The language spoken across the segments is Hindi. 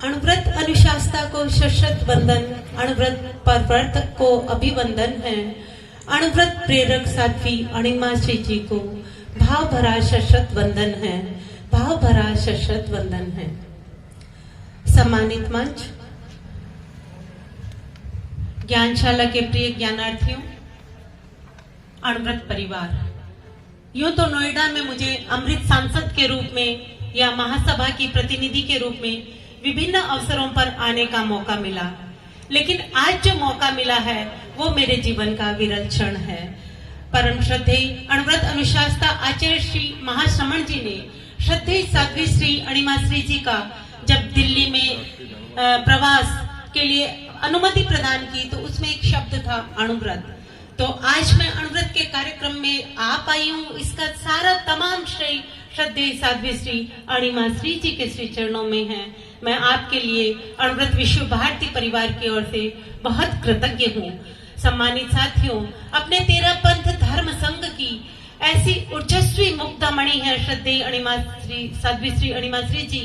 अणुव्रत अनुशासता को शश्वत वंदन, अणुव्रत परवर्तक को अभिवंदन है। अणुव्रत प्रेरक साध्वी अणिमा श्री जी को भाव भरा शश्वत वंदन है, भाव भरा शश्वत वंदन है। सम्मानित मंच, ज्ञानशाला के प्रिय ज्ञानार्थियों, अणुव्रत परिवार, यूं तो नोएडा में मुझे अमृत सांसद के रूप में या महासभा की प्रतिनिधि के रूप में विभिन्न अवसरों पर आने का मौका मिला, लेकिन आज जो मौका मिला है वो मेरे जीवन का विरल क्षण है। परम श्रद्धेय अणुव्रत अनुशासता आचार्य श्री महाश्रमण जी ने श्रद्धेय साध्वी श्री अणिमा श्री जी का जब दिल्ली में प्रवास के लिए अनुमति प्रदान की तो उसमें एक शब्द था अणुव्रत। तो आज मैं अणुव्रत के कार्यक्रम में आ पाई हूँ, इसका सारा तमाम श्रेय श्रद्धेय साध्वी श्री अणिमा श्री जी के श्री चरणों में है। मैं आपके लिए अणुव्रत विश्व भारती परिवार की ओर से बहुत कृतज्ञ हूँ। सम्मानित साथियों, अपने 13 पंथ धर्म संघ की ऐसी ऊर्जस्वी मुक्तामणि है श्रद्धेय अणिमा श्री साध्वी श्री अणिमा श्री जी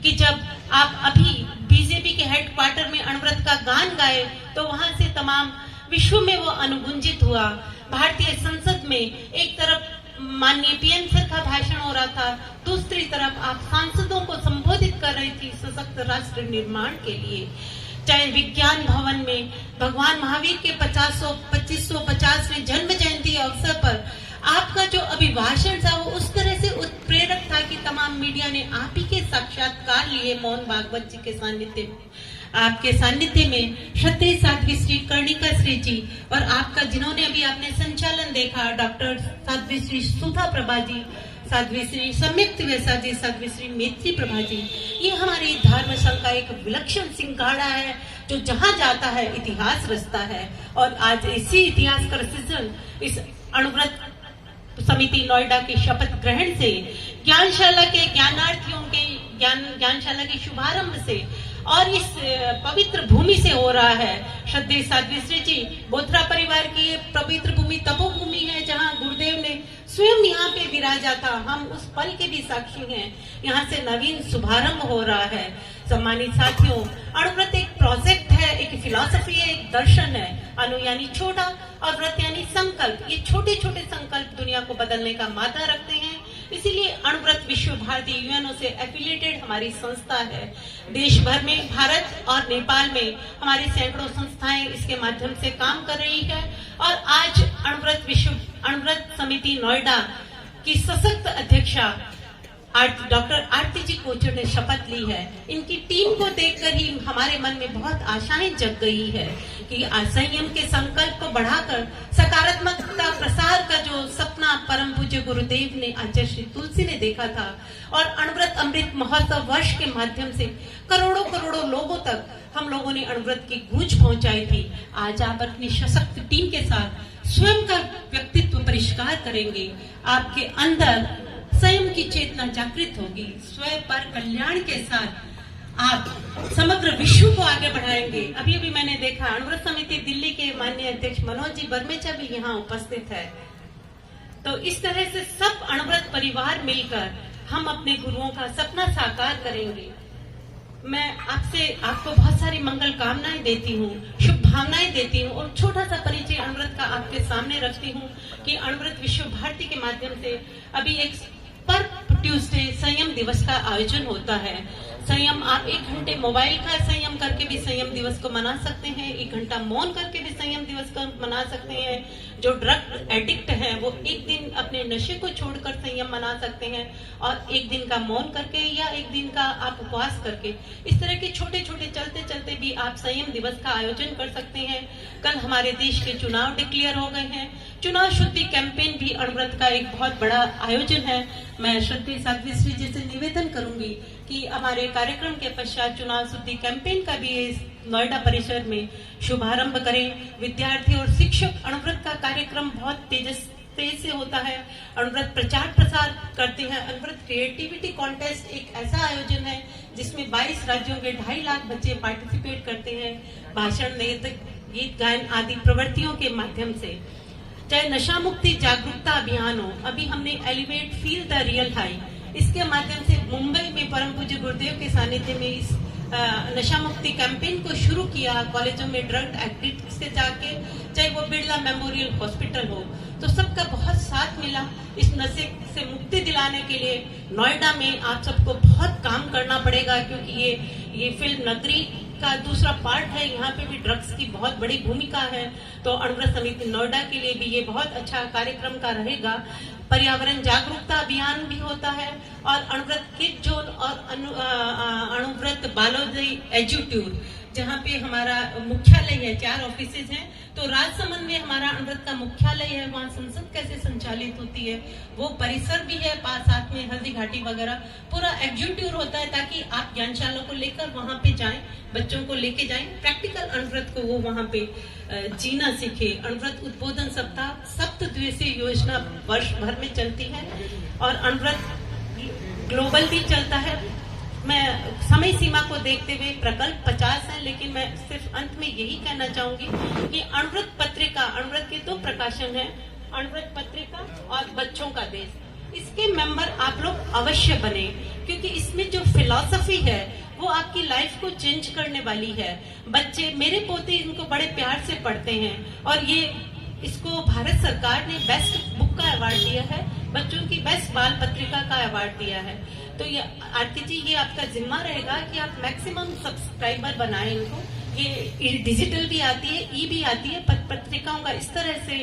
कि जब आप अभी बीजेपी के हेडक्वार्टर में अणुव्रत का गान गाए तो वहां से तमाम विश्व में वो अनुगुंजित हुआ। भारतीय संसद में एक तरफ माननीय पीएम सर का भाषण हो रहा था, दूसरी तरफ आप सांसदों को संबोधित कर रही थी सशक्त राष्ट्र निर्माण के लिए। चाहे विज्ञान भवन में भगवान महावीर के 2550वें जन्म जयंती अवसर पर आपका जो अभिभाषण था वो उस तरह से उत्प्रेरक था कि तमाम मीडिया ने आप ही के साक्षात्कार लिए मोहन भागवत जी के सानिध्य में। आपके सानिध्य में श्रद्धेय साध्वी श्री कर्णिका श्री जी और आपका जिन्होंने अभी आपने संचालन देखा डॉक्टर साध्वी श्री सुधा प्रभा जी, साध्वी श्री संयुक्त वैसाजी, साध्वी श्री मैत्री प्रभा जी, ये हमारे धर्म संघ का एक विलक्षण सिंगाड़ा है जो जहां जाता है इतिहास रचता है। और आज इसी इतिहास का सृजन इस अणुव्रत समिति नोएडा के शपथ ग्रहण से, ज्ञानशाला के ज्ञानार्थियों के ज्ञानशाला के शुभारंभ से और इस पवित्र भूमि से हो रहा है। श्रद्धेय साध्वी श्री जी बोथरा परिवार की ये पवित्र भूमि तपोभूमि है जहां गुरुदेव ने स्वयं यहाँ पे विराजा था। हम उस पल के भी साक्षी हैं। यहाँ से नवीन शुभारंभ हो रहा है। सम्मानित साथियों, अणुव्रत एक प्रोजेक्ट है, एक फिलॉसफी है, एक दर्शन है। अनु यानी छोटा और व्रत यानी संकल्प। ये छोटे छोटे संकल्प दुनिया को बदलने का मादा रखते हैं। इसीलिए अणुव्रत विश्व भारती यूएनओ से एफिलिएटेड हमारी संस्था है। देश भर में, भारत और नेपाल में हमारी सैकड़ों संस्थाएं इसके माध्यम से काम कर रही है। और आज अणुव्रत समिति नोएडा की सशक्त अध्यक्षा डॉक्टर आरती जी कोचर ने शपथ ली है। इनकी टीम को देखकर ही हमारे मन में बहुत आशाएं जग गई है कि संयम के संकल्प को बढ़ाकर सकारात्मकता प्रसार का जो सपना परम पूज्य गुरुदेव ने आचार्य श्री तुलसी ने देखा था और अणुव्रत अमृत महोत्सव वर्ष के माध्यम से करोड़ों करोड़ों लोगों तक हम लोगों ने अणुव्रत की गूंज पहुंचाई थी। आज आप अपनी सशक्त टीम के साथ स्वयं का व्यक्तित्व परिष्कार करेंगे। आपके अंदर स्वयं की चेतना जागृत होगी। स्वयं पर कल्याण के साथ आप समग्र विश्व को आगे बढ़ाएंगे। अभी अभी मैंने देखा अणुव्रत समिति दिल्ली के माननीय अध्यक्ष मनोज जी बर्मेचा भी यहाँ उपस्थित है। तो इस तरह से सब अणुव्रत परिवार मिलकर हम अपने गुरुओं का सपना साकार करेंगे। मैं आपको बहुत सारी मंगल कामनाएं देती हूँ, शुभ भावनाएं देती हूँ और छोटा सा परिचय अणुव्रत का आपके सामने रखती हूँ कि अणुव्रत विश्व भारती के माध्यम से अभी एक पर ट्यूसडे संयम दिवस का आयोजन होता है। संयम, आप 1 घंटे मोबाइल का संयम करके भी संयम दिवस को मना सकते हैं, 1 घंटा मौन करके भी संयम दिवस को मना सकते हैं। जो ड्रग एडिक्ट हैं वो 1 दिन अपने नशे को छोड़कर संयम मना सकते हैं और 1 दिन का मौन करके या 1 दिन का आप उपवास करके, इस तरह के छोटे छोटे चलते चलते भी आप संयम दिवस का आयोजन कर सकते हैं। कल हमारे देश के चुनाव डिक्लेयर हो गए हैं। चुनाव शुद्धि कैंपेन भी अणुव्रत का एक बहुत बड़ा आयोजन है। मैं श्रद्धेय साध्वी श्री जी से निवेदन करूंगी कि हमारे कार्यक्रम के पश्चात चुनाव शुद्धि कैंपेन का भी इस नोएडा परिसर में शुभारंभ करें। विद्यार्थी और शिक्षक अणुव्रत का कार्यक्रम बहुत तेज से होता है। अणुव्रत प्रचार प्रसार करते हैं। अणुव्रत क्रिएटिविटी कॉन्टेस्ट एक ऐसा आयोजन है जिसमें 22 राज्यों के 2.5 लाख बच्चे पार्टिसिपेट करते हैं भाषण, नृत्य, गीत गायन आदि प्रवृत्तियों के माध्यम से। चाहे नशा मुक्ति जागरूकता अभियान हो, अभी हमने elevate feel the real high, इसके माध्यम से मुंबई में परम पूज्य गुरुदेव के सानिध्य में इस नशा मुक्ति कैंपेन को शुरू किया कॉलेजों में ड्रग एडिक्ट से जाके, चाहे वो बिरला मेमोरियल हॉस्पिटल हो, तो सबका बहुत साथ मिला इस नशे से मुक्ति दिलाने के लिए। नोएडा में आप सबको बहुत काम करना पड़ेगा, क्योंकि ये फिल्म नगरी का दूसरा पार्ट है। यहाँ पे भी ड्रग्स की बहुत बड़ी भूमिका है, तो अणुव्रत समिति नोएडा के लिए भी ये बहुत अच्छा कार्यक्रम का रहेगा। पर्यावरण जागरूकता अभियान भी होता है, और अणुव्रत किड जोन और अणुव्रत बालोदय एजुट्यूर, जहाँ पे हमारा मुख्यालय है, 4 ऑफिसेज हैं। तो राजसमंद में हमारा अणुव्रत का मुख्यालय है, वहाँ संसद कैसे संचालित होती है, वो परिसर भी है, पास साथ में हल्दी घाटी वगैरह पूरा एग्जीक्यूटिव होता है, ताकि आप ज्ञानशाला को लेकर वहाँ पे जाएं, बच्चों को लेके जाएं, प्रैक्टिकल अणुव्रत को वो वहाँ पे जीना सीखे। अणुव्रत उद्बोधन सप्ताह सप्तदिवसीय योजना वर्ष भर में चलती है, और अणुव्रत ग्लोबल भी चलता है। मैं समय सीमा को देखते हुए प्रकल्प 50 है, लेकिन मैं सिर्फ अंत में यही कहना चाहूंगी कि अणुव्रत पत्रिका, अणुव्रत के 2 प्रकाशन हैं, अणुव्रत पत्रिका और बच्चों का देश, इसके मेंबर आप लोग अवश्य बने, क्योंकि इसमें जो फिलॉसफी है वो आपकी लाइफ को चेंज करने वाली है। बच्चे, मेरे पोते इनको बड़े प्यार से पढ़ते हैं, और ये इसको भारत सरकार ने बेस्ट बुक का अवार्ड दिया है, बच्चों की बेस्ट बाल पत्रिका का अवार्ड दिया है। तो ये आरती जी, ये आपका जिम्मा रहेगा कि आप मैक्सिमम सब्सक्राइबर बनाएं इनको। ये डिजिटल भी आती है, ई भी आती है, पत्रिकाओं का इस तरह से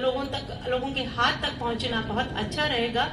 लोगों के हाथ तक पहुंचना बहुत अच्छा रहेगा।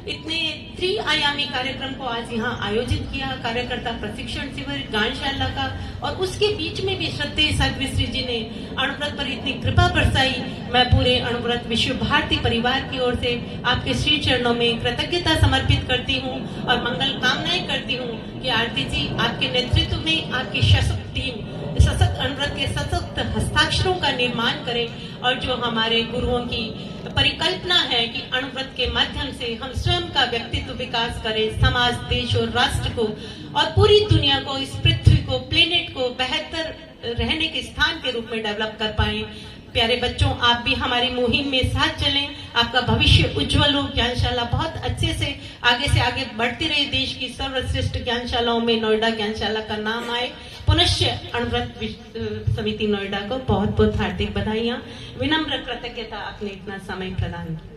इतने 3 आयामी कार्यक्रम को आज यहाँ आयोजित किया, कार्यकर्ता प्रशिक्षण शिविर, ज्ञानशाला का, और उसके बीच में भी श्रद्धेय सर्वश्री जी ने अणुव्रत पर इतनी कृपा बरसाई। मैं पूरे अणुव्रत विश्व भारती परिवार की ओर से आपके श्री चरणों में कृतज्ञता समर्पित करती हूँ और मंगल कामनाएं करती हूँ कि आरती जी आपके नेतृत्व में आपकी सशक्त टीम सशक्त अणुव्रत के सशक्त हस्ताक्षरों का निर्माण करें, और जो हमारे गुरुओं की परिकल्पना है कि अणुव्रत के माध्यम से हम स्वयं का व्यक्तित्व विकास करें, समाज, देश और राष्ट्र को और पूरी दुनिया को, इस पृथ्वी को, प्लेनेट को बेहतर रहने के स्थान के रूप में डेवलप कर पाएं। प्यारे बच्चों, आप भी हमारी मुहिम में साथ चलें, आपका भविष्य उज्जवल हो, ज्ञानशाला बहुत अच्छे से आगे बढ़ती रहे, देश की सर्वश्रेष्ठ ज्ञानशालाओं में नोएडा ज्ञानशाला का नाम आए। पुनश्च अणुव्रत समिति नोएडा को बहुत बहुत हार्दिक बधाइयां, विनम्र कृतज्ञता, आपने इतना समय प्रदान किया।